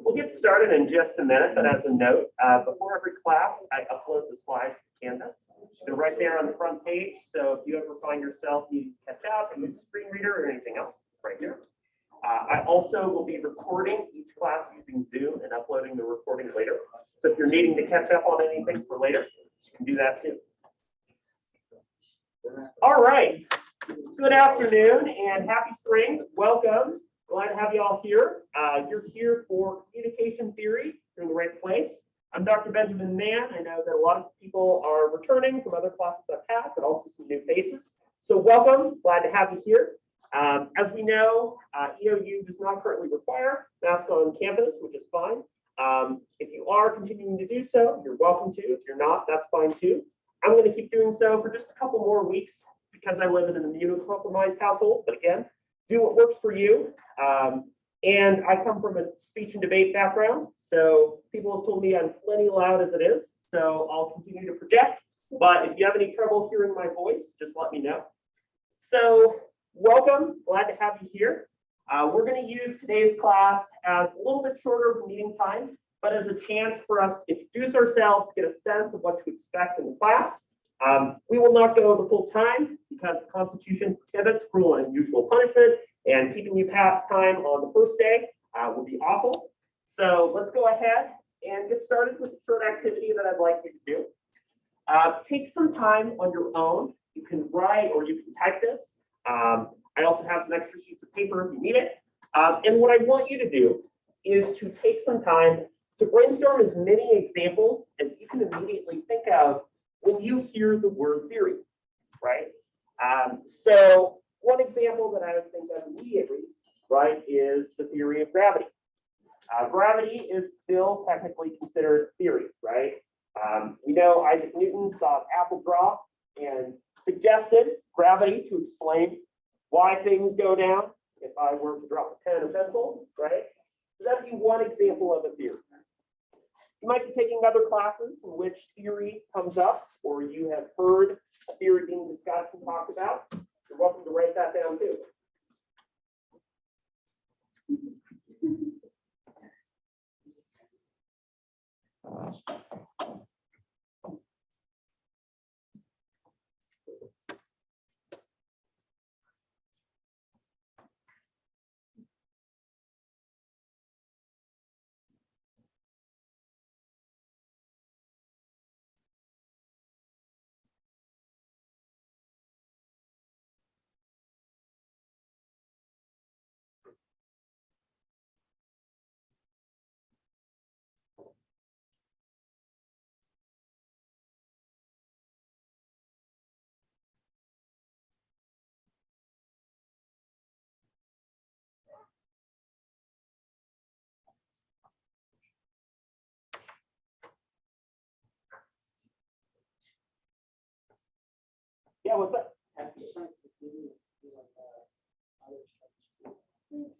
We'll get started in just a minute, but as a note, before every class, I upload the slides to Canvas. They're right there on the front page, so if you ever find yourself needing to catch up and use a screen reader or anything else, it's right there. I also will be recording each class using Zoom and uploading the recording later. So if you're needing to catch up on anything for later, you can do that too. All right. Good afternoon and happy spring. Welcome. Glad to have you all here. You're here for communication theory. You're in the right place. I'm Dr. Benjamin Mann. I know that a lot of people are returning from other classes I've had, but also some new faces. So welcome. Glad to have you here. As we know, EOU does not currently require masks on campus, which is fine. If you are continuing to do so, you're welcome to. If you're not, that's fine too. I'm going to keep doing so for just a couple more weeks because I live in an immunocompromised household. But again, do what works for you. And I come from a speech and debate background, so people have told me I'm plenty loud as it is, so I'll continue to project. But if you have any trouble hearing my voice, just let me know. So welcome, glad to have you here. We're going to use today's class as a little bit shorter of a meeting time, but as a chance for us to introduce ourselves, get a sense of what to expect in the class. We will not go the full time because the Constitution prohibits cruel and unusual punishment, and keeping you past time on the first day would be awful. So let's go ahead and get started with the short activity that I'd like you to do. Take some time on your own. You can write or you can type this. I also have some extra sheets of paper if you need it. And what I want you to do is to take some time to brainstorm as many examples as you can immediately think of when you hear the word theory, right? So one example that I would think of immediately, right, is the theory of gravity. Gravity is still technically considered theory, right? We know Isaac Newton saw an apple drop and suggested gravity to explain why things go down if I were to drop a pen or pencil, right? So that'd be one example of a theory. You might be taking other classes in which theory comes up, or you have heard a theory being discussed and talked about. You're welcome to write that down too. Yeah, what's up?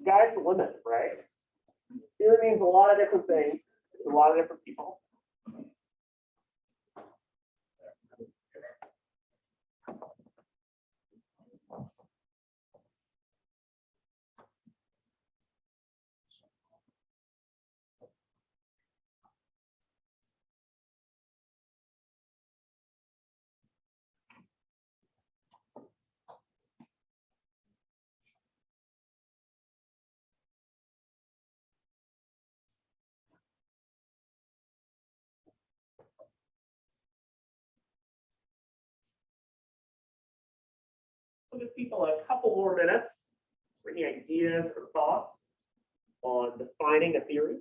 Sky's the limit, right? Theory means a lot of different things to a lot of different people. So give people a couple more minutes for any ideas or thoughts on defining a theory.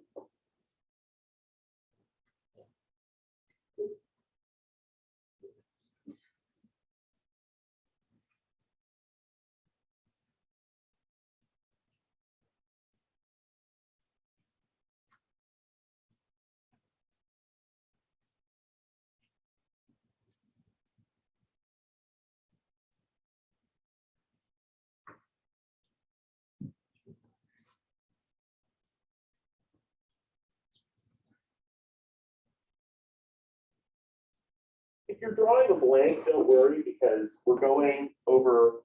If you're drawing a blank, don't worry because we're going over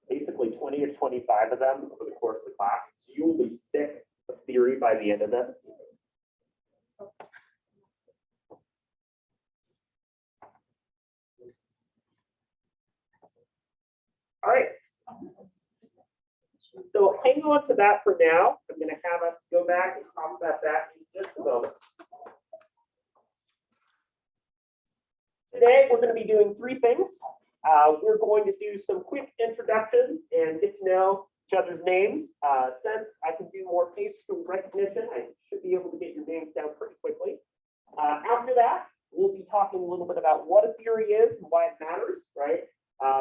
basically 20 or 25 of them over the course of the class. So you will be sick of theory by the end of this. All right. So hang on to that for now. I'm going to have us go back and talk about that in just a moment. Today, we're going to be doing three things. We're going to do some quick introductions and get to know each other's names. Since I can do more face recognition, I should be able to get your names down pretty quickly. After that, we'll be talking a little bit about what a theory is and why it matters, right?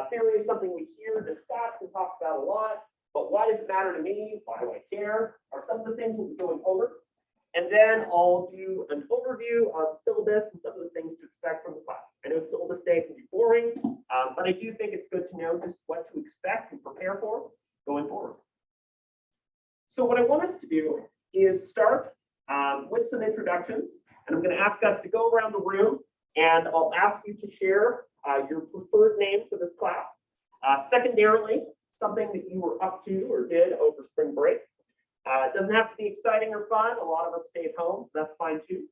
Theory is something we hear discussed and talked about a lot, but why does it matter to me? Why do I care? Are some of the things we'll be going over. And then I'll do an overview on syllabus and some of the things to expect from the class. I know syllabus day can be boring, but I do think it's good to know just what to expect and prepare for going forward. So what I want us to do is start with some introductions, and I'm going to ask us to go around the room, and I'll ask you to share your preferred name for this class. Secondarily, something that you were up to or did over spring break. It doesn't have to be exciting or fun. A lot of us stay at home, so that's fine too.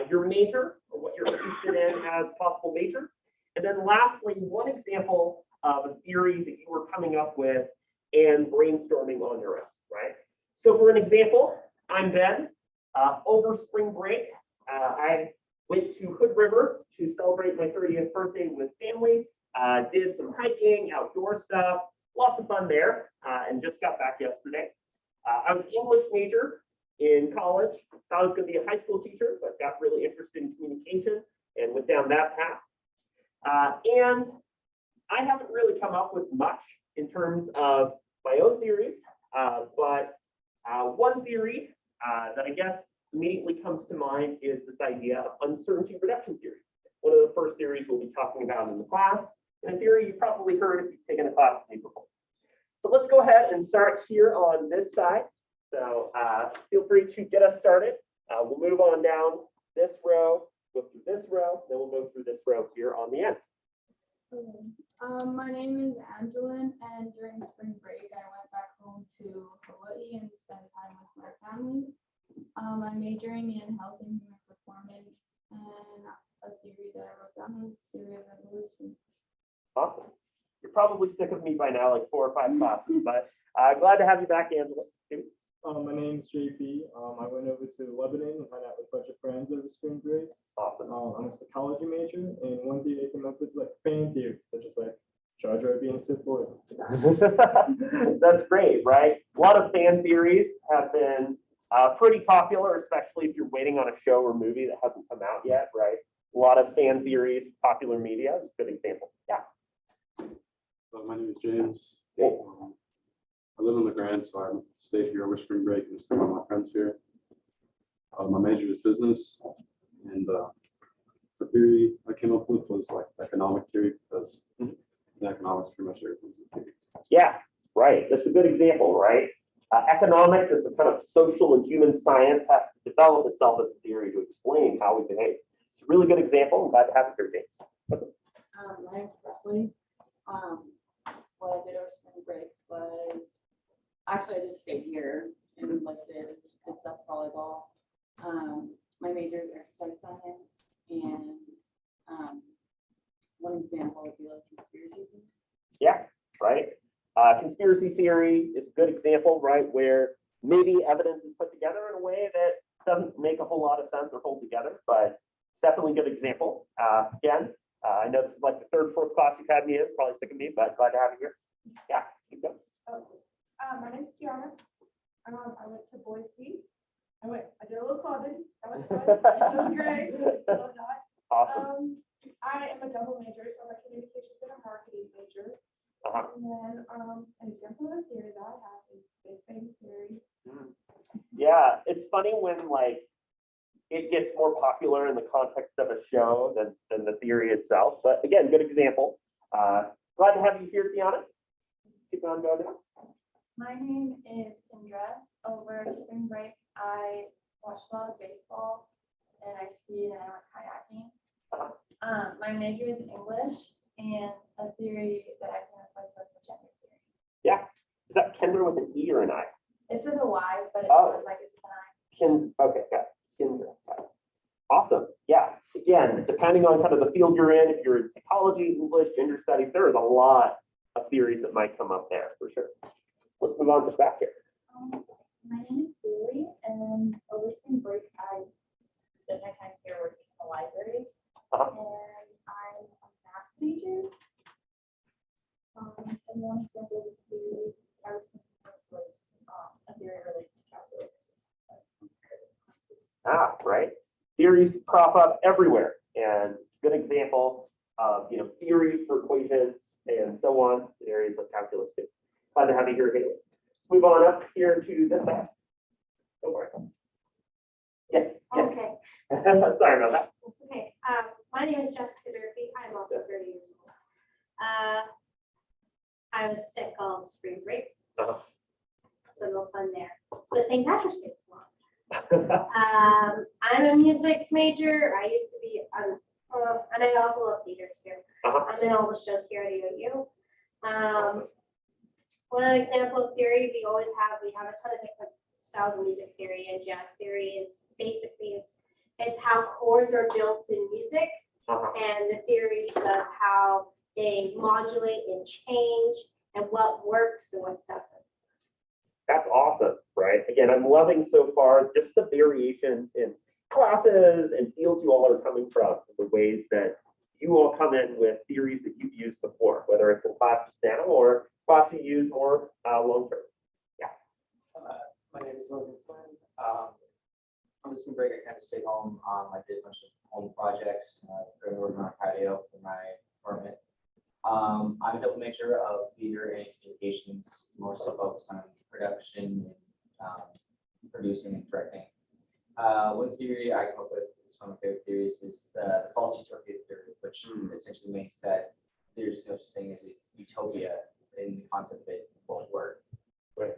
Your major, or what you're interested in as possible major. And then lastly, one example of a theory that you were coming up with and brainstorming on your own, right? So for an example, I'm Ben. Over spring break, I went to Hood River to celebrate my 30th birthday with family, did some hiking, outdoor stuff, lots of fun there, and just got back yesterday. I was an English major in college, thought I was going to be a high school teacher, but got really interested in communication and went down that path. And I haven't really come up with much in terms of my own theories, but one theory that I guess immediately comes to mind is this idea of uncertainty reduction theory. One of the first theories we'll be talking about in the class, and a theory you probably heard if you've taken a class with me before. So let's go ahead and start here on this side. So feel free to get us started. We'll move on down this row, go through this row, then we'll go through this row here on the end. My name is Angelin, and during spring break, I went back home to Hawaii and spent time with my family. I'm majoring in health and human performance, and a theory that I wrote down is theory of evolution. Awesome. You're probably sick of me by now, like 4 or 5 classes, but glad to have you back, Angela. My name's JP. I went over to Lebanon and hung out with a bunch of friends over spring break. Awesome. I'm a psychology major, and one theory they came up with is like fan theories, such as like Jar Jar being a Sith Lord. That's great, right? A lot of fan theories have been pretty popular, especially if you're waiting on a show or movie that hasn't come out yet, right? A lot of fan theories, popular media is a good example. Yeah. My name is James. Thanks. I live on the Grand, so I stay here over spring break and spend all my friends here. My major is business, and the theory I came up with was like economic theory, because in economics pretty much everything's a theory. Yeah, right. That's a good example, right? Economics is a kind of social and human science, has to develop itself as a theory to explain how we behave. It's a really good example. I'm glad to have it here, James. My name's Presley. What I did over spring break was actually I just stayed here and like did stuff volleyball. My major is exercise science, and one example would be like conspiracy theory. Yeah, right. Conspiracy theory is a good example, right, where maybe evidence is put together in a way that doesn't make a whole lot of sense or hold together, but it's definitely a good example. Again, I know this is like the 3rd, 4th class you've had me in, probably sick of me, but glad to have you here. Yeah, keep going. My name's Kiana. I went to Boise. I did a little clubbing. That was fun. That was great. Love that. Awesome. I am a double major, so I'm a communications and a marketing major. And then an example of a theory that I have is Big Bang Theory. Yeah, it's funny when like it gets more popular in the context of a show than the theory itself. But again, good example. Glad to have you here, Tiana. Keep on going now. My name is Kendra. Over spring break, I watched a lot of baseball, and I skied and I went kayaking. My major is English, and a theory that I came up with was the gender theory. Yeah. Is that Kendra with an E or an I? It's with a Y, but it Oh. feels like it's with an I. Okay, got it. Kendra. Got it. Awesome. Yeah. Again, depending on kind of the field you're in, if you're in psychology, English, gender studies, there is a lot of theories that might come up there for sure. Let's move on to back here. My name is Julie, and over spring break, I spent my time here working in the library, Uh-huh. and I'm a math major. And one example of the theory I was thinking of was a theory related to calculus. Right. Theories crop up everywhere, and it's a good example of theories for equations and so on in areas of calculus too. Glad to have you here, Haley. Move on up here to this side. Go for it. Yes. Yes. Okay, Sorry about that. that's okay. My name is Jessica Durfee. I'm also 30 years old. I was sick all of spring break, Uh-huh. so no fun there. But St. Patrick's Day was long. I'm a music major. I used to be, and I also love theater too. Uh-huh. I'm in all the shows here at AOU. One example of theory we have a ton of different styles of music theory and jazz theory. It's basically it's how chords are built in music Uh-huh. and the theories of how they modulate and change and what works and what doesn't. That's awesome, right? Again, I'm loving so far just the variations in classes and fields you all are coming from, the ways that you all come in with theories that you've used before, whether it's in classes now or class you use more long-term. My name is Logan Flynn. On this spring break, I kind of stayed home. I did a bunch of home projects, working on a patio for my apartment. I'm a double major of theater and communications, more so focused on production and producing and directing. One theory I come up with, is one of my favorite theories, is the false utopia theory, which essentially means that there's no such thing as a utopia in the concept that it won't work. Right.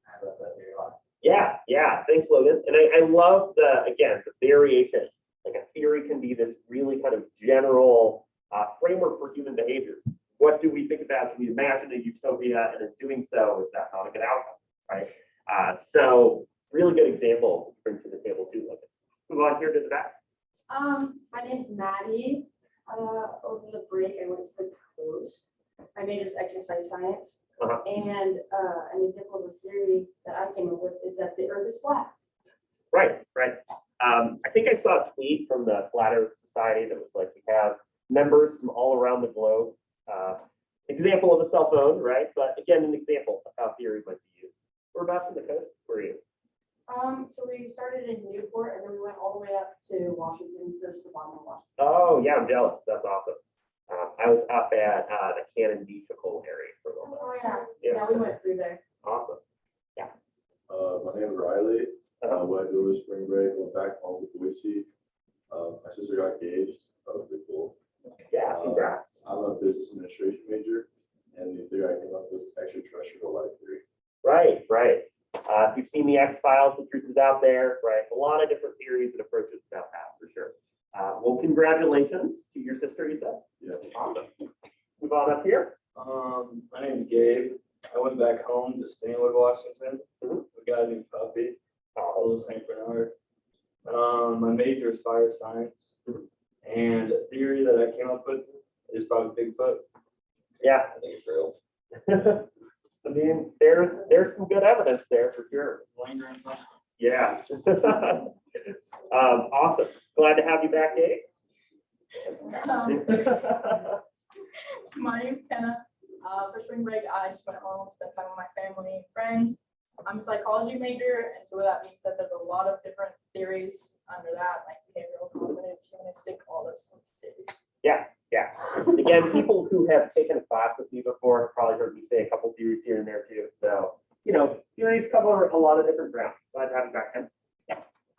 I love that theory a lot. Yeah. Thanks, Logan. And I love the variation. Like a theory can be this really kind of general framework for human behavior. What do we think about when we imagine a utopia, and in doing so, is that not a good outcome, right? So really good example to bring to the table too, Logan. Move on here to the back. My name's Maddie. Over the break, I went to the coast. My major is exercise science. Uh-huh. And an example of a theory that I came up with is that the earth is flat. Right. I think I saw a tweet from the Flat Earth Society that was like, we have members from all around the globe. Example of a cell phone, right? But again, an example of how theory might be used. Whereabouts in the coast were you? So we started in Newport and then we went all the way up to Washington, first to Obama, Washington. Oh, yeah, I'm jealous. That's awesome. I was up at the Cannon Beach area for a little while. Oh, yeah, we went through there. Awesome. My name is Riley. Uh-huh. When I do this spring break, went back home to Boise. My sister got engaged. That was pretty cool. Yeah, congrats. I'm a business administration major, and the theory I came up with was extraterrestrial life theory. Right. If you've seen the X-Files, the truth is out there, right? A lot of different theories and approaches about that for sure. Well, congratulations to your sister, you said. Yeah. Awesome. Move on up here. My name's Gabe. I went back home to Stanwood, Washington. Mhm. We got a new puppy, a Oh, little Saint Bernard. My major is fire science, and a theory that I came up with is probably Bigfoot. yeah. I think it's real. I mean, there's some good evidence there for sure. It's lingering somewhere. Yeah. Awesome. Glad to have you back, Gabe. My name's Kenna. For spring break, I just went home, spent time with my family and friends. I'm a psychology major, and so with that being said, there's a lot of different theories under that, like behavioral confidence, humanistic, all those sorts of theories. Yeah. Again, people who have taken a class with me before have probably heard me say a couple theories here and there too. So, theories cover a lot of different ground. Glad to have you back, Ken.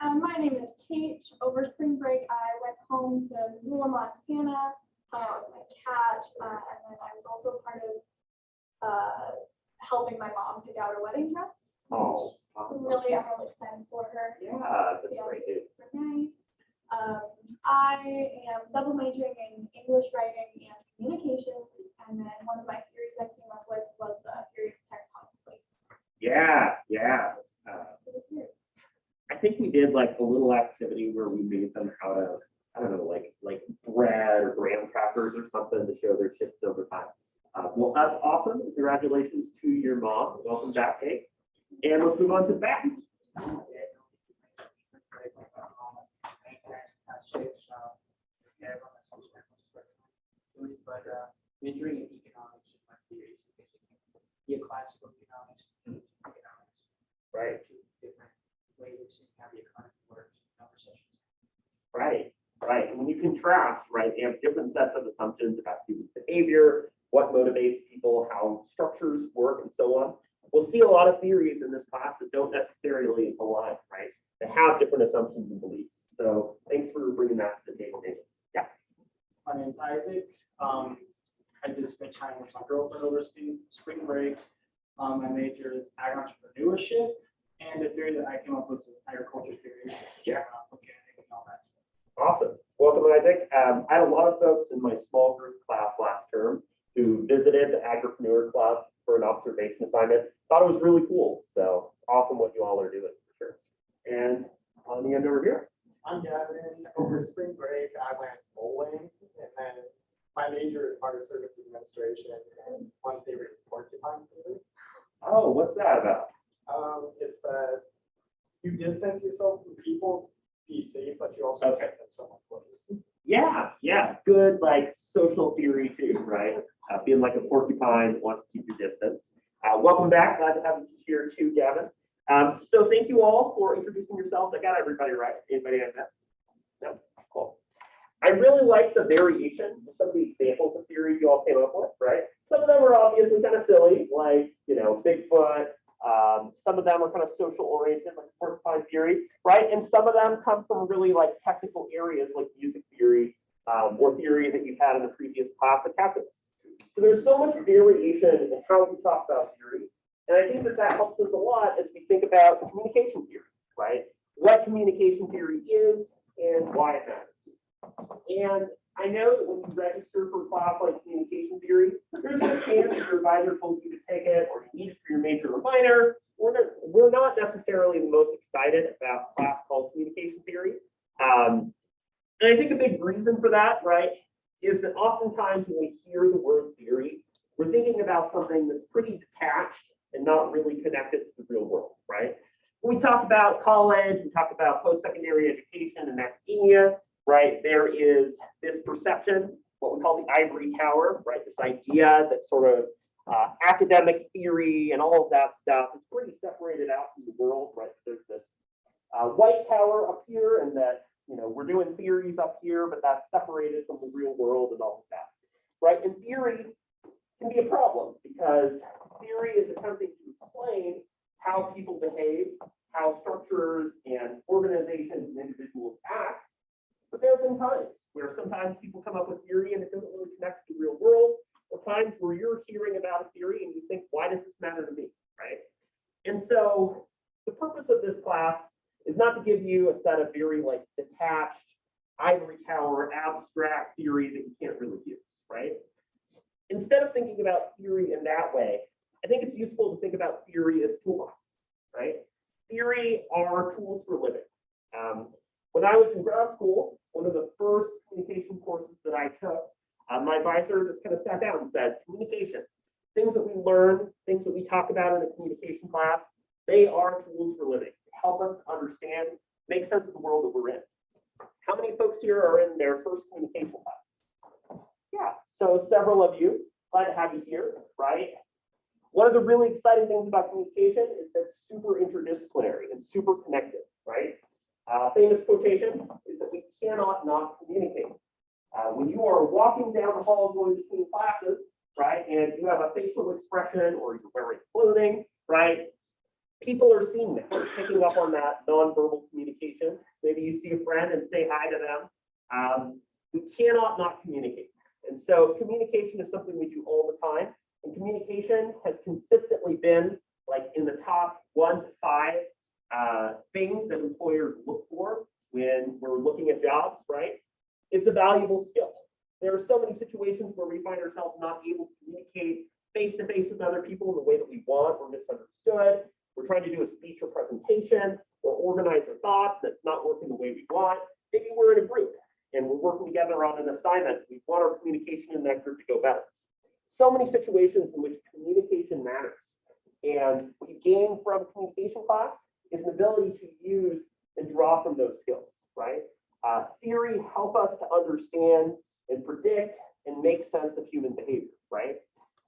My name is Kate. Over spring break, I went home to Missoula, Montana, hung out with my cat, and then I was also part of helping my mom pick out her wedding dress. Oh, I'm awesome. really excited for her. Yeah, that's Yeah, great it's news. super nice. I am double majoring in English writing and communications, and then one of my theories I came up with was the theory of tectonic plates. Yeah. I think we did like a little activity where we made them out of, I don't know, like bread or graham crackers or something to show their shifts over time. Well, that's awesome. Congratulations to your mom. Welcome back, Kate. And let's move on to the back. But majoring in economics is my theory. Be a classical economics, economics. Right. Two different ways of seeing how the economy works, no recessions. Right. And when you contrast, right, they have different sets of assumptions about human behavior, what motivates people, how structures work, and so on. We'll see a lot of theories in this class that don't necessarily align, right? They have different assumptions and beliefs. So thanks for bringing that to the table, David. Yeah. My name's Isaac. I just spent time with my girlfriend over spring break. My major is agri-entrepreneurship, and the theory that I came up with is agriculture theory. Yeah. Organic and all that stuff. Awesome. Welcome, Isaac. I had a lot of folks in my small group class last term who visited the Agripreneur Club for an observation assignment. Thought it was really cool. So it's awesome what you all are doing for sure. And on the end over here. I'm Gavin. Over spring break, I went bowling, and then my major is market service administration, and one theory is porcupine theory. Oh, what's that about? It's that you distance yourself from people, be safe, but you also Okay. keep them somewhat close. Yeah. Good, like social theory too, right? Being like a porcupine that wants to keep your distance. Welcome back. Glad to have you here too, Gavin. So thank you all for introducing yourselves. I got everybody right. Anybody I missed? No? Cool. I really like the variation of some of the examples of theory you all came up with, right? Some of them are obviously kind of silly, like, Bigfoot. Some of them are kind of social oriented, like porcupine theory, right? And some of them come from really like technical areas like music theory, or theory that you've had in the previous class at calculus. So there's so much variation in how we talk about theory. And I think that helps us a lot as we think about communication theory, right? What communication theory is and why it matters. And I know that when you register for a class like communication theory, there's no chance that your advisor told you to take it or you need it for your major or minor. We're not necessarily the most excited about a class called communication theory. And I think a big reason for that, right, is that oftentimes when we hear the word theory, we're thinking about something that's pretty detached and not really connected to the real world, right? When we talk about college, we talk about post-secondary education and academia, right? There is this perception, what we call the ivory tower, right? This idea that sort of academic theory and all of that stuff is pretty separated out from the world, right? There's this white tower up here, and that, we're doing theories up here, but that's separated from the real world and all of that, right? And theory can be a problem because theory is attempting to explain how people behave, how structures and organizations and individuals act. But there have been times where sometimes people come up with theory and it doesn't really connect to the real world, or times where you're hearing about a theory and you think, why does this matter to me, right? And so the purpose of this class is not to give you a set of very like detached ivory tower abstract theory that you can't really use, right? Instead of thinking about theory in that way, I think it's useful to think about theory as toolbox, right? Theory are tools for living. When I was in grad school, one of the first communication courses that I took, my advisor just kind of sat down and said, communication, things that we learn, things that we talk about in a communication class, they are tools for living. They help us to understand, make sense of the world that we're in. How many folks here are in their first communication class? Yeah, so several of you. Glad to have you here, right? One of the really exciting things about communication is that it's super interdisciplinary and super connected, right? Famous quotation is that we cannot not communicate. When you are walking down the hall going between classes, right, and you have a facial expression or you're wearing clothing, right, people are seeing that, they're picking up on that nonverbal communication. Maybe you see a friend and say hi to them. We cannot not communicate. And so communication is something we do all the time. And communication has consistently been like in the top 1 to 5 things that employers look for when we're looking at jobs, right? It's a valuable skill. There are so many situations where we find ourselves not able to communicate face to face with other people in the way that we want. We're misunderstood. We're trying to do a speech or presentation or organize our thoughts that's not working the way we want. Maybe we're in a group and we're working together on an assignment. We want our communication in that group to go better. So many situations in which communication matters. And what you gain from communication class is an ability to use and draw from those skills, right? Theory help us to understand and predict and make sense of human behavior, right?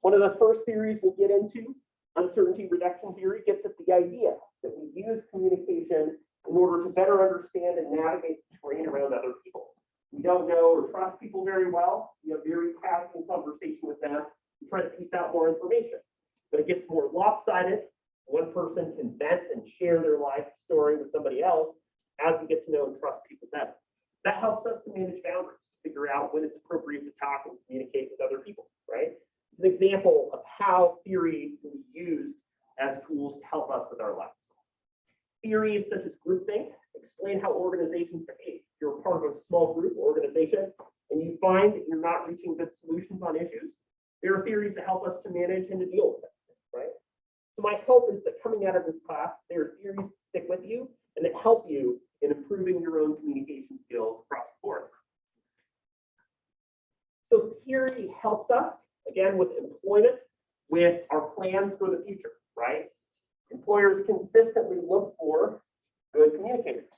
One of the first theories we'll get into, uncertainty reduction theory, gets at the idea that we use communication in order to better understand and navigate the terrain around other people. We don't know or trust people very well. We have very casual conversation with them. We try to piece out more information, but it gets more lopsided. One person can vent and share their life story with somebody else as we get to know and trust people better. That helps us to manage boundaries, to figure out when it's appropriate to talk and communicate with other people, right? It's an example of how theory can be used as tools to help us with our lives. Theories such as groupthink explain how organizations behave. If you're a part of a small group or organization and you find that you're not reaching good solutions on issues, there are theories that help us to manage and to deal with it, right? So my hope is that coming out of this class, there are theories that stick with you and that help you in improving your own communication skills across the board. So theory helps us, again, with employment, with our plans for the future, right? Employers consistently look for good communicators.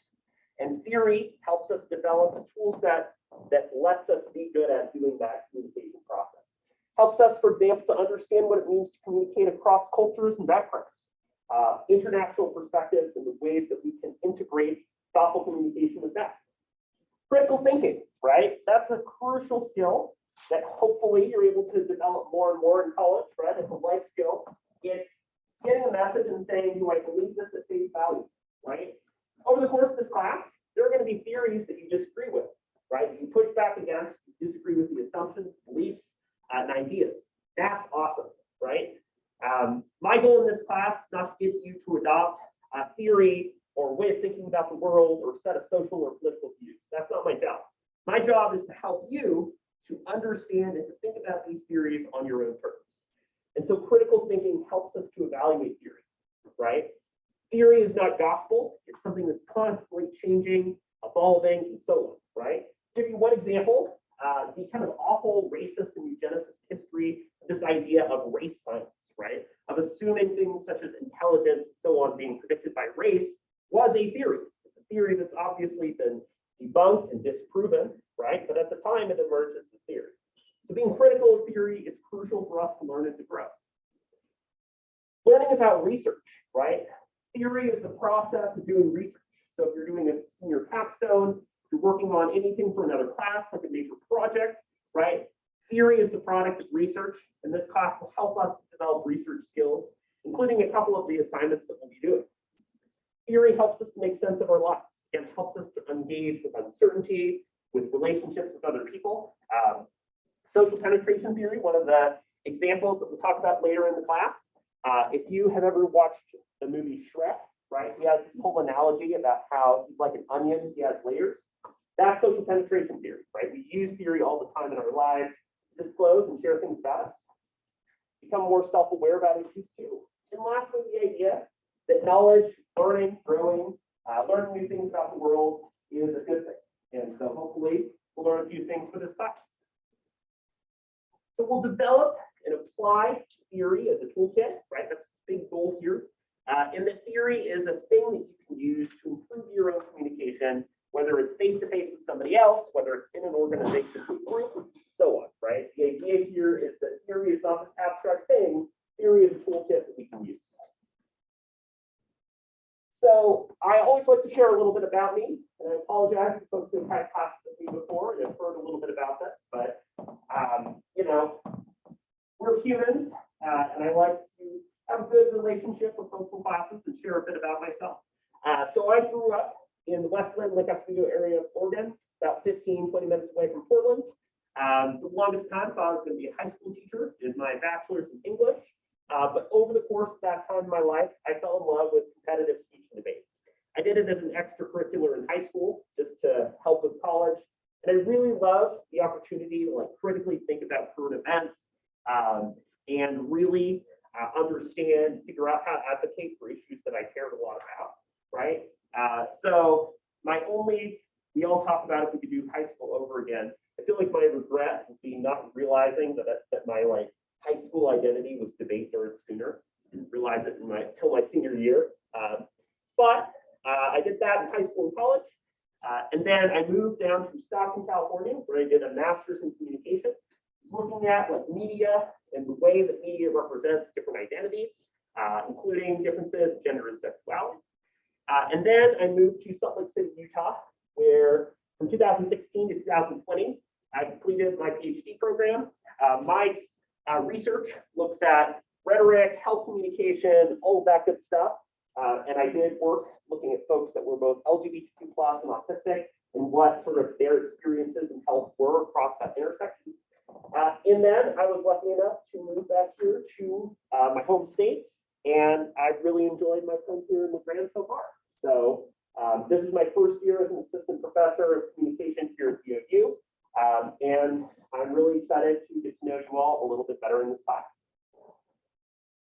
And theory helps us develop a tool set that lets us be good at doing that communication process. Helps us, for example, to understand what it means to communicate across cultures and backgrounds, international perspectives, and the ways that we can integrate thoughtful communication with that. Critical thinking, right? That's a crucial skill that hopefully you're able to develop more and more in college, right? It's a life skill. It's getting a message and saying, do I believe this at face value, right? Over the course of this class, there are going to be theories that you disagree with, right? You push back against, you disagree with the assumptions, beliefs, and ideas. That's awesome, right? My goal in this class is not to get you to adopt a theory or way of thinking about the world or set of social or political views. That's not my job. My job is to help you to understand and to think about these theories on your own terms. And so critical thinking helps us to evaluate theory, right? Theory is not gospel. It's something that's constantly changing, evolving, and so on, right? To give you one example, the kind of awful racist and eugenicist history of this idea of race science, right? Of assuming things such as intelligence and so on being predicted by race was a theory. It's a theory that's obviously been debunked and disproven, right? But at the time it emerged as a theory. So being critical of theory is crucial for us to learn and to grow. Learning about research, right? Theory is the process of doing research. So if you're doing a senior capstone, you're working on anything for another class, like a major project, right? Theory is the product of research, and this class will help us develop research skills, including a couple of the assignments that we'll be doing. Theory helps us to make sense of our lives and helps us to engage with uncertainty, with relationships with other people. Social penetration theory, one of the examples that we'll talk about later in the class. If you have ever watched the movie Shrek, right, he has this whole analogy about how he's like an onion, he has layers. That's social penetration theory, right? We use theory all the time in our lives to disclose and share things about us, become more self-aware about issues too. And lastly, the idea that knowledge, learning, growing, learning new things about the world is a good thing. And so hopefully we'll learn a few things for this class. So we'll develop and apply theory as a toolkit, right? That's the big goal here. And the theory is a thing that you can use to improve your own communication, whether it's face-to-face with somebody else, whether it's in an organization group, so on, right? The idea here is that theory is not this abstract thing. Theory is a toolkit that we can use. So I always like to share a little bit about me, and I apologize to folks who have had classes with me before and have heard a little bit about this, but you know, we're humans, and I like to have a good relationship with folks in classes and share a bit about myself. So I grew up in the Westland, Lake Oswego area of Oregon, about 15, 20 minutes away from Portland. For the longest time, I thought I was going to be a high school teacher, did my bachelor's in English. But over the course of that time in my life, I fell in love with competitive speech and debate. I did it as an extracurricular in high school, just to help with college. And I really love the opportunity to like critically think about current events and really understand, figure out how to advocate for issues that I cared a lot about, right? So we all talk about if we could do high school over again. I feel like my regret would be not realizing that my like high school identity was debate nerd sooner. Didn't realize it till my senior year. But I did that in high school and college. And then I moved down to Stockton, California, where I did a master's in communication, looking at like media and the way that media represents different identities, including differences in gender and sexuality. And then I moved to Salt Lake City, Utah, where from 2016 to 2020, I completed my PhD program. My research looks at rhetoric, health communication, all of that good stuff. And I did work looking at folks that were both LGBTQ+ and autistic and what sort of their experiences in health were across that intersection. And then I was lucky enough to move back here to my home state, and I've really enjoyed my time here in LeGrand so far. So this is my first year as an assistant professor of communication here at UOU, and I'm really excited to get to know you all a little bit better in this class.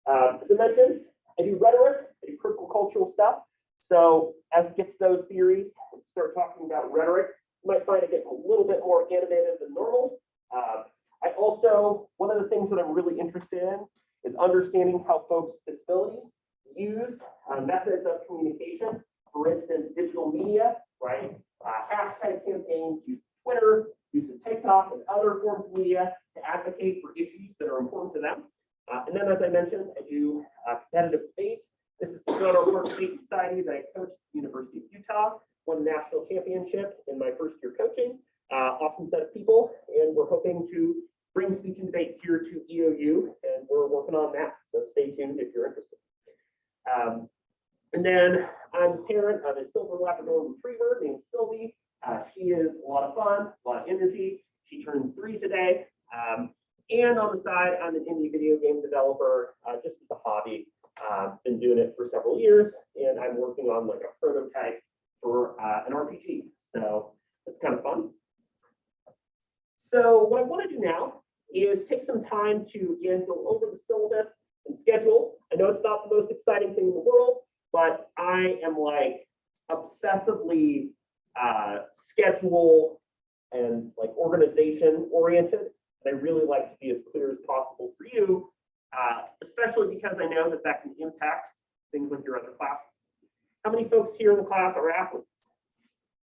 As I mentioned, I do rhetoric, I do critical cultural stuff. So as we get to those theories and start talking about rhetoric, you might find it getting a little bit more animated than normal. I also, one of the things that I'm really interested in is understanding how folks with disabilities use methods of communication. For instance, digital media, right? Hashtag campaigns, use Twitter, use of TikTok and other forms of media to advocate for issues that are important to them. And then, as I mentioned, I do competitive debate. This is the John R. Park Debate Society that I coached at the University of Utah, won the national championship in my first year coaching. Awesome set of people, and we're hoping to bring speech and debate here to EOU, and we're working on that. So stay tuned if you're interested. And then I'm the parent of a silver Labrador retriever named Sylvie. She is a lot of fun, a lot of energy. She turns 3 today. And on the side, I'm an indie video game developer, just as a hobby. Been doing it for several years, and I'm working on like a prototype for an RPG. So it's kind of fun. So what I want to do now is take some time to, again, go over the syllabus and schedule. I know it's not the most exciting thing in the world, but I am like obsessively schedule and like organization oriented. I really like to be as clear as possible for you, especially because I know that that can impact things like your other classes. How many folks here in the class are athletes?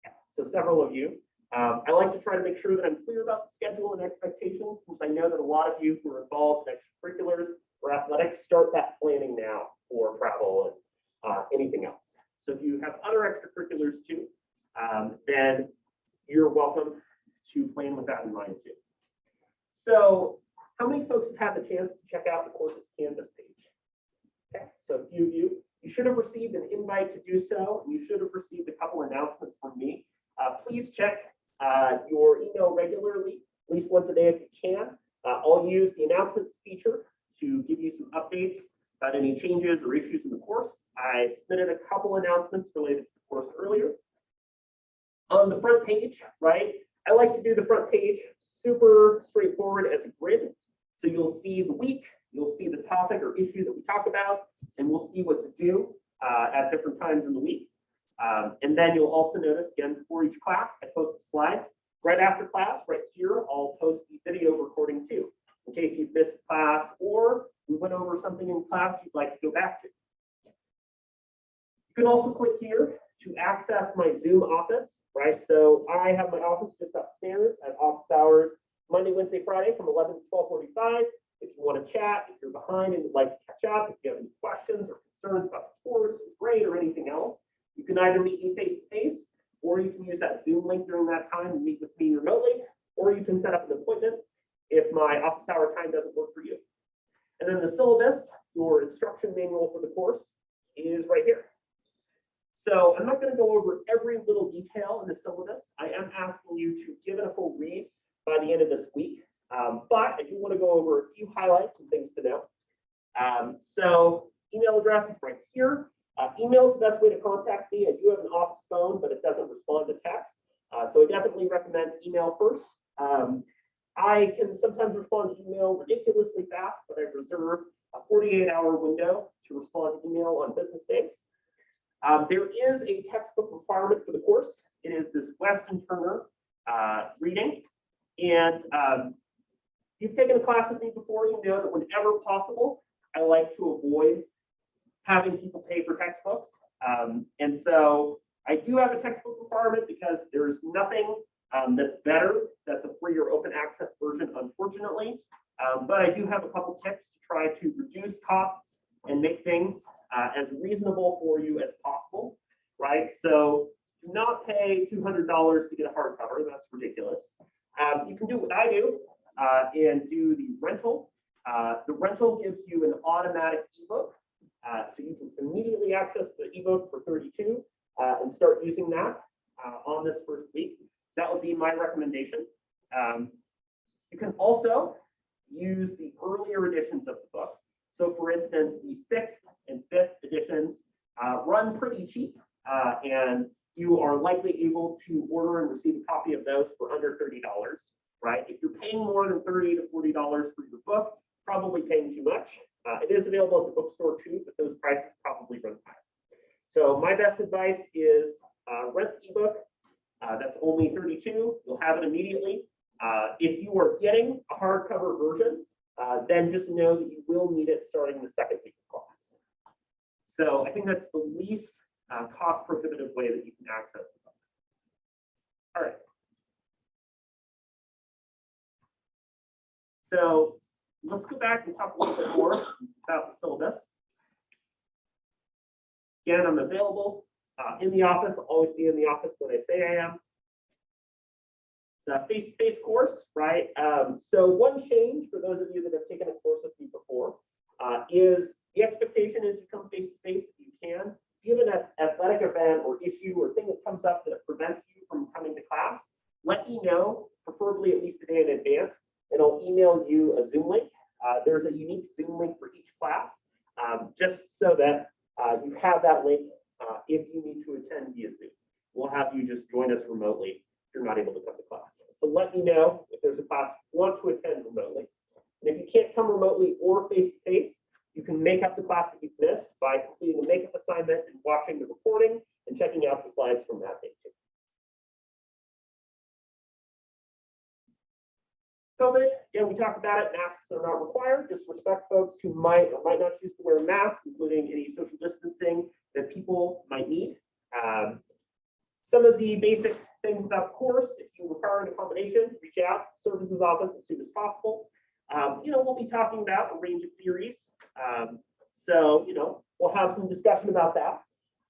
Yeah, so several of you. I like to try to make sure that I'm clear about the schedule and expectations, since I know that a lot of you who are involved in extracurriculars or athletics start that planning now for travel and anything else. So if you have other extracurriculars too, then you're welcome to plan with that in mind too. So how many folks have had the chance to check out the course's Canvas page? Okay, so a few of you, you should have received an invite to do so. You should have received a couple announcements from me. Please check your email regularly, at least once a day if you can. I'll use the announcements feature to give you some updates about any changes or issues in the course. I submitted a couple announcements related to the course earlier. On the front page, right? I like to do the front page super straightforward as a grid. So you'll see the week, you'll see the topic or issue that we talk about, and we'll see what's due at different times in the week. And then you'll also notice, again, before each class, I post the slides. Right after class, right here, I'll post the video recording too, in case you've missed class or we went over something in class you'd like to go back to. You can also click here to access my Zoom office, right? So I have my office just upstairs at office hours, Monday, Wednesday, Friday from 11 to 12:45. If you want to chat, if you're behind and would like to catch up, if you have any questions or concerns about the course, grade, or anything else, you can either meet me face-to-face, or you can use that Zoom link during that time and meet with me remotely, or you can set up an appointment if my office hour time doesn't work for you. And then the syllabus, your instruction manual for the course, is right here. So I'm not going to go over every little detail in the syllabus. I am asking you to give it a full read by the end of this week. But I do want to go over a few highlights and things to know. So email address is right here. Email is the best way to contact me. I do have an office phone, but it doesn't respond to text. So I definitely recommend email first. I can sometimes respond to email ridiculously fast, but I reserve a 48-hour window to respond to email on business days. There is a textbook requirement for the course. It is this Weston Turner reading. And if you've taken a class with me before, you know that whenever possible, I like to avoid having people pay for textbooks. And so I do have a textbook requirement because there's nothing that's better. That's a free or open access version, unfortunately. But I do have a couple tips to try to reduce costs and make things as reasonable for you as possible, right? So do not pay $200 to get a hardcover. That's ridiculous. You can do what I do and do the rental. The rental gives you an automatic ebook. So you can immediately access the ebook for $32 and start using that on this first week. That would be my recommendation. You can also use the earlier editions of the book. So for instance, the 6th and 5th editions run pretty cheap, and you are likely able to order and receive a copy of those for under $30, right? If you're paying more than $30 to $40 for your book, probably paying too much. It is available at the bookstore too, but those prices probably run higher. So my best advice is rent the ebook. That's only $32. You'll have it immediately. If you are getting a hardcover version, then just know that you will need it starting the second week of class. So I think that's the least cost prohibitive way that you can access the book. All right. So let's go back and talk a little bit more about the syllabus. Again, I'm available in the office. I'll always be in the office when I say I am. It's a face-to-face course, right? So one change for those of you that have taken a course with me before is the expectation is you come face-to-face if you can. If you have an athletic event or issue or thing that comes up that prevents you from coming to class, let me know, preferably at least a day in advance, and I'll email you a Zoom link. There's a unique Zoom link for each class, just so that you have that link if you need to attend via Zoom. We'll have you just join us remotely if you're not able to come to class. So let me know if there's a class you want to attend remotely. And if you can't come remotely or face-to-face, you can make up the class that you've missed by completing the makeup assignment and watching the recording and checking out the slides from that day too. COVID, again, we talked about it, masks are not required. Just respect folks who might or might not choose to wear a mask, including any social distancing that people might need. Some of the basic things about the course, if you require an accommodation, reach out to the services office as soon as possible. We'll be talking about a range of theories. So, we'll have some discussion about that.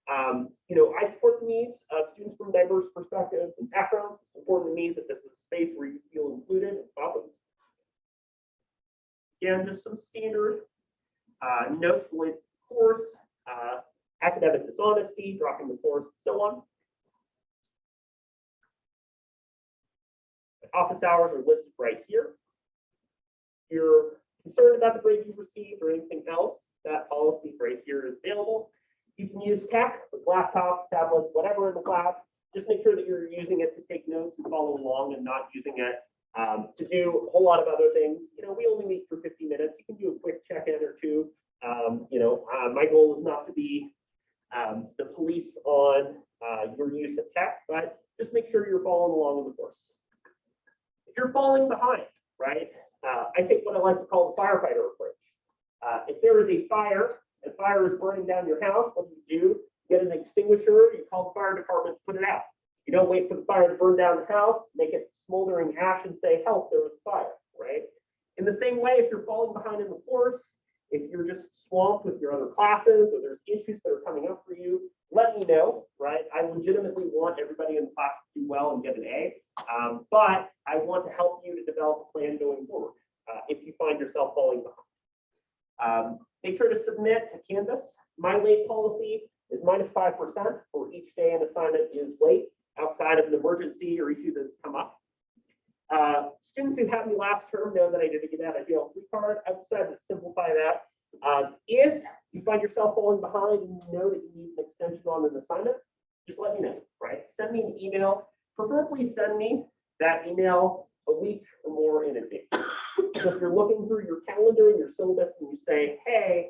I support the needs of students from diverse perspectives and backgrounds. It's important to me that this is a space where you feel included and welcome. Again, just some standard notes related to the course, academic dishonesty, dropping the course, and so on. The office hours are listed right here. If you're concerned about the grade you've received or anything else, that policy right here is available. You can use tech, like laptops, tablets, whatever in the class. Just make sure that you're using it to take notes and follow along and not using it to do a whole lot of other things. We only meet for 50 minutes. You can do a quick check-in or two. My goal is not to be the police on your use of tech, but just make sure you're following along in the course. If you're falling behind, right, I take what I like to call the firefighter approach. If there is a fire, and fire is burning down your house, what do? Get an extinguisher, you call the fire department, put it out. You don't wait for the fire to burn down the house, make it smoldering ash and say, help, there was fire, right? In the same way, if you're falling behind in the course, if you're just swamped with your other classes or there's issues that are coming up for you, let me know, right? I legitimately want everybody in the class to do well and get an A, but I want to help you to develop a plan going forward if you find yourself falling behind. Make sure to submit to Canvas. My late policy is -5% for each day an assignment is late outside of an emergency or issue that's come up. Students who had me last term know that I did get out a jail free card. I've decided to simplify that. If you find yourself falling behind and you know that you need an extension on an assignment, just let me know, right? Send me an email, preferably send me that email a week or more in advance. So if you're looking through your calendar and your syllabus and you say, hey,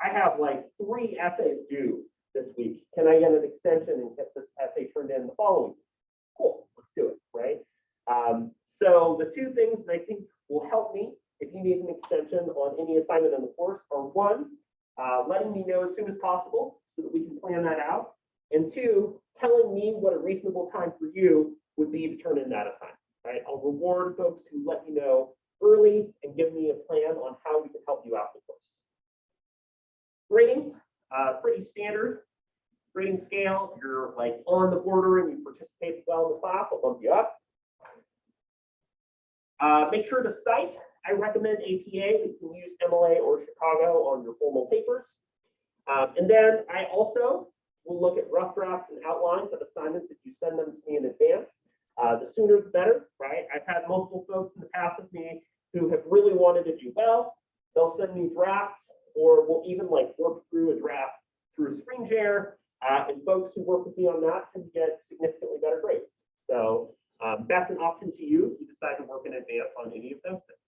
I have like 3 essays due this week. Can I get an extension and get this essay turned in the following week? Cool, let's do it, right? So the 2 things that I think will help me if you need an extension on any assignment in the course are 1, letting me know as soon as possible so that we can plan that out. And 2, telling me what a reasonable time for you would be to turn in that assignment, right? I'll reward folks who let me know early and give me a plan on how we can help you out in the course. Grading, pretty standard grading scale. If you're like on the border and you participate well in the class, I'll bump you up. Make sure to cite. I recommend APA. You can use MLA or Chicago on your formal papers. And then I also will look at rough drafts and outlines of assignments if you send them to me in advance. The sooner the better, right? I've had multiple folks in the past with me who have really wanted to do well. They'll send me drafts, or we'll even like work through a draft through ScreenShare. And folks who work with me on that can get significantly better grades. So that's an option to you if you decide to work in advance on any of those things.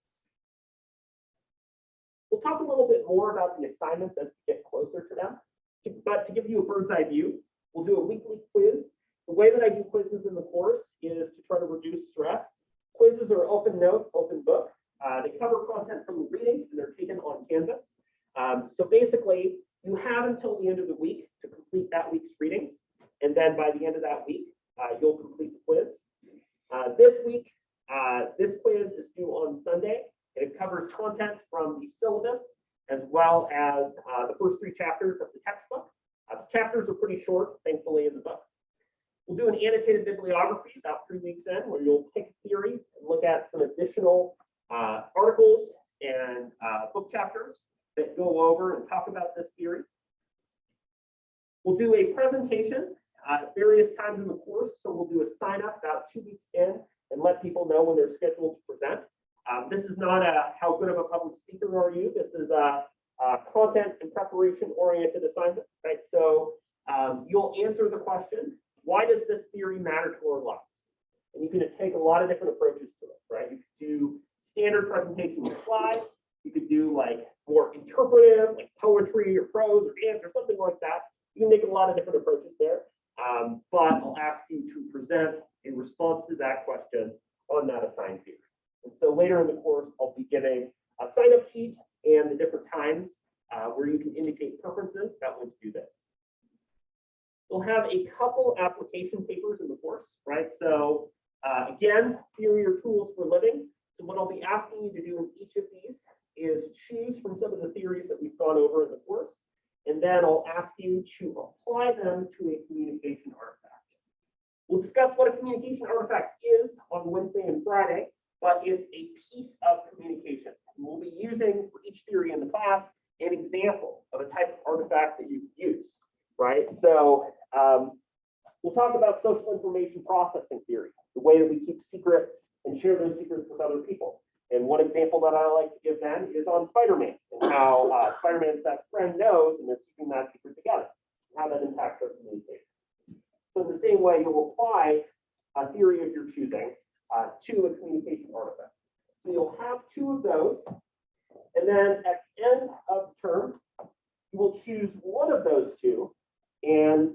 We'll talk a little bit more about the assignments as we get closer to them. But to give you a bird's eye view, we'll do a weekly quiz. The way that I do quizzes in the course is to try to reduce stress. Quizzes are open note, open book. They cover content from the reading and they're taken on Canvas. So basically, you have until the end of the week to complete that week's readings. And then by the end of that week, you'll complete the quiz. This week, this quiz is due on Sunday. And it covers content from the syllabus as well as the first 3 chapters of the textbook. The chapters are pretty short, thankfully, in the book. We'll do an annotated bibliography about 3 weeks in, where you'll pick a theory and look at some additional articles and book chapters that go over and talk about this theory. We'll do a presentation at various times in the course. So we'll do a sign up about 2 weeks in and let people know when they're scheduled to present. This is not a how good of a public speaker are you. This is a content and preparation oriented assignment, right? So you'll answer the question, why does this theory matter to our lives? And you can take a lot of different approaches to it, right? You could do standard presentation with slides. You could do like more interpretive, like poetry or prose or dance or something like that. You can make a lot of different approaches there. But I'll ask you to present a response to that question on that assigned theory. And so later in the course, I'll be giving a sign-up sheet and the different times where you can indicate preferences about when to do this. We'll have a couple application papers in the course, right? So again, theory or tools for living. So what I'll be asking you to do in each of these is choose from some of the theories that we've gone over in the course, and then I'll ask you to apply them to a communication artifact. We'll discuss what a communication artifact is on Wednesday and Friday, but it's a piece of communication. And we'll be using for each theory in the class an example of a type of artifact that you could use, right? So we'll talk about social information processing theory, the way that we keep secrets and share those secrets with other people. And one example that I like to give then is on Spider-Man and how Spider-Man's best friend knows and they're keeping that secret together, and how that impacts our communication. So in the same way, you'll apply a theory of your choosing to a communication artifact. So you'll have 2 of those. And then at the end of the term, you will choose one of those 2 and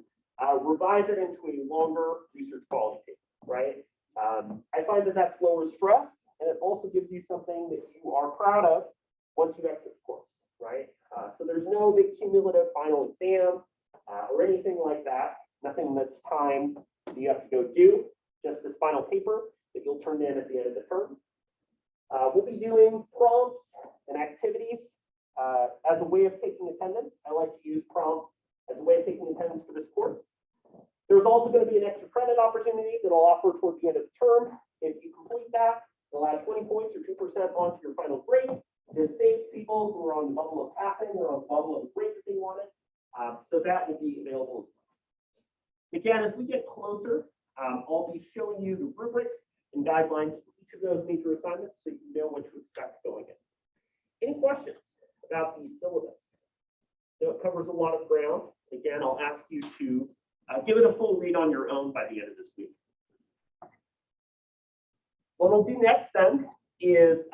revise it into a longer research quality paper, right? I find that that's lower stress, and it also gives you something that you are proud of once you exit the course, right? So there's no big cumulative final exam or anything like that. Nothing that's timed that you have to go do, just this final paper that you'll turn in at the end of the term. We'll be doing prompts and activities as a way of taking attendance. I like to use prompts as a way of taking attendance for this course. There's also going to be an extra credit opportunity that I'll offer towards the end of the term. If you complete that, you'll add 20 points or 2% onto your final grade. This saves people who are on the bubble of passing or on the bubble of the grade that they wanted. So that will be available as well. Again, as we get closer, I'll be showing you the rubrics and guidelines for each of those major assignments so you know what to expect going in. Any questions about the syllabus? You know, it covers a lot of ground. Again, I'll ask you to give it a full read on your own by the end of this week. What we'll do next then is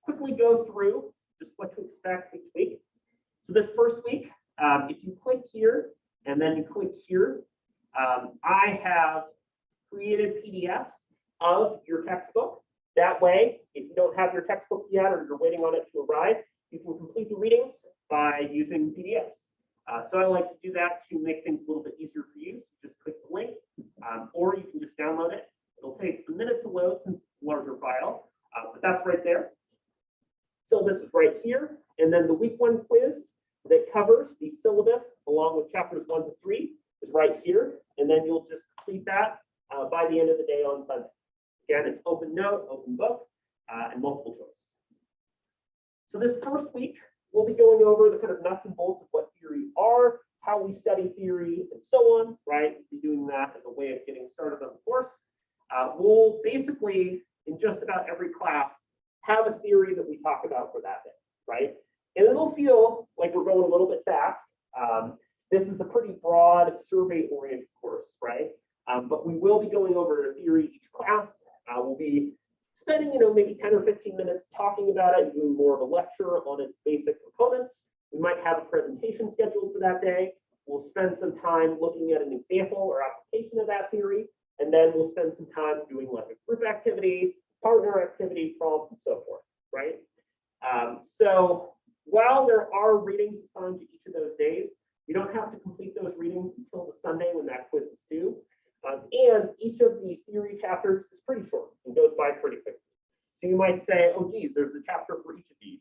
quickly go through just what to expect each week. So this first week, if you click here and then you click here, I have created PDFs of your textbook. That way, if you don't have your textbook yet or you're waiting on it to arrive, you can complete the readings by using PDFs. So I like to do that to make things a little bit easier for you. So just click the link, or you can just download it. It'll take a minute to load since it's a larger file, but that's right there. So this is right here. And then the week 1 quiz that covers the syllabus along with chapters 1 to 3 is right here. And then you'll just complete that by the end of the day on Sunday. Again, it's open note, open book, and multiple choice. So this first week, we'll be going over the kind of nuts and bolts of what theory are, how we study theory, and so on, right? We'll be doing that as a way of getting started on the course. We'll basically, in just about every class, have a theory that we talk about for that day, right? And it'll feel like we're going a little bit fast. This is a pretty broad survey-oriented course, right? But we will be going over a theory each class. We'll be spending, maybe 10 or 15 minutes talking about it, doing more of a lecture on its basic components. We might have a presentation scheduled for that day. We'll spend some time looking at an example or application of that theory, and then we'll spend some time doing like a group activity, partner activity, prompt, and so forth, right? So while there are readings assigned to each of those days, you don't have to complete those readings until the Sunday when that quiz is due. And each of the theory chapters is pretty short and goes by pretty quickly. So you might say, oh, geez, there's a chapter for each of these.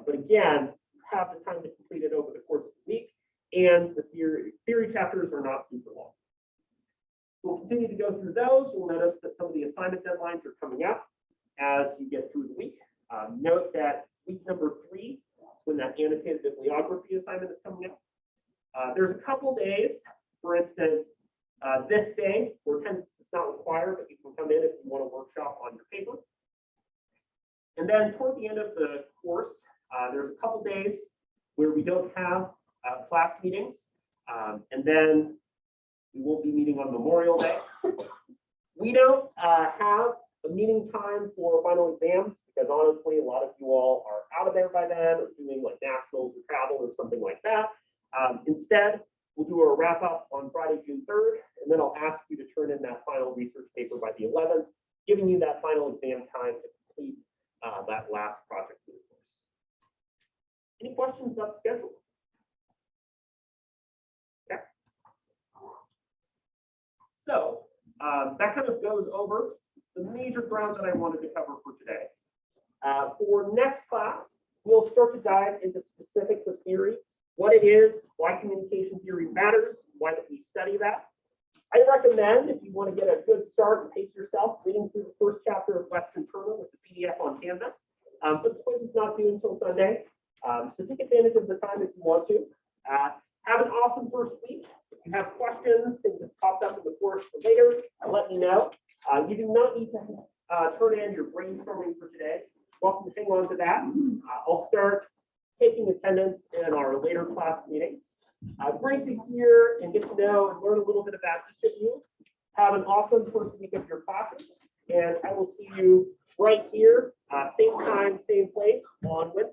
But again, you have the time to complete it over the course of the week, and the theory chapters are not super long. We'll continue to go through those. You'll notice that some of the assignment deadlines are coming up as you get through the week. Note that week number 3, when that annotated bibliography assignment is coming up. There's a couple days, for instance, this day, where attendance is not required, but you can come in if you want to workshop on your paper. And then toward the end of the course, there's a couple days where we don't have class meetings, and then we won't be meeting on Memorial Day. We don't have a meeting time for final exams because honestly, a lot of you all are out of there by then or doing like nationals or travel or something like that. Instead, we'll do a wrap up on Friday, June 3rd, and then I'll ask you to turn in that final research paper by the 11th, giving you that final exam time to complete that last project for the course. Any questions about the schedule? Okay. So that kind of goes over the major ground that I wanted to cover for today. For next class, we'll start to dive into specifics of theory, what it is, why communication theory matters, why that we study that. I recommend, if you want to get a good start and pace yourself, reading through the first chapter of Western Turner with the PDF on Canvas. But the quiz is not due until Sunday, so take advantage of the time if you want to. Have an awesome first week. If you have questions, things that popped up in the course for later, let me know. You do not need to turn in your brainstorming for today. Welcome to hang on to that. I'll start taking attendance in our later class meetings. Great to hear and get to know and learn a little bit about each of you. Have an awesome first week of your classes, and I will see you right here, same time, same place on Wednesday.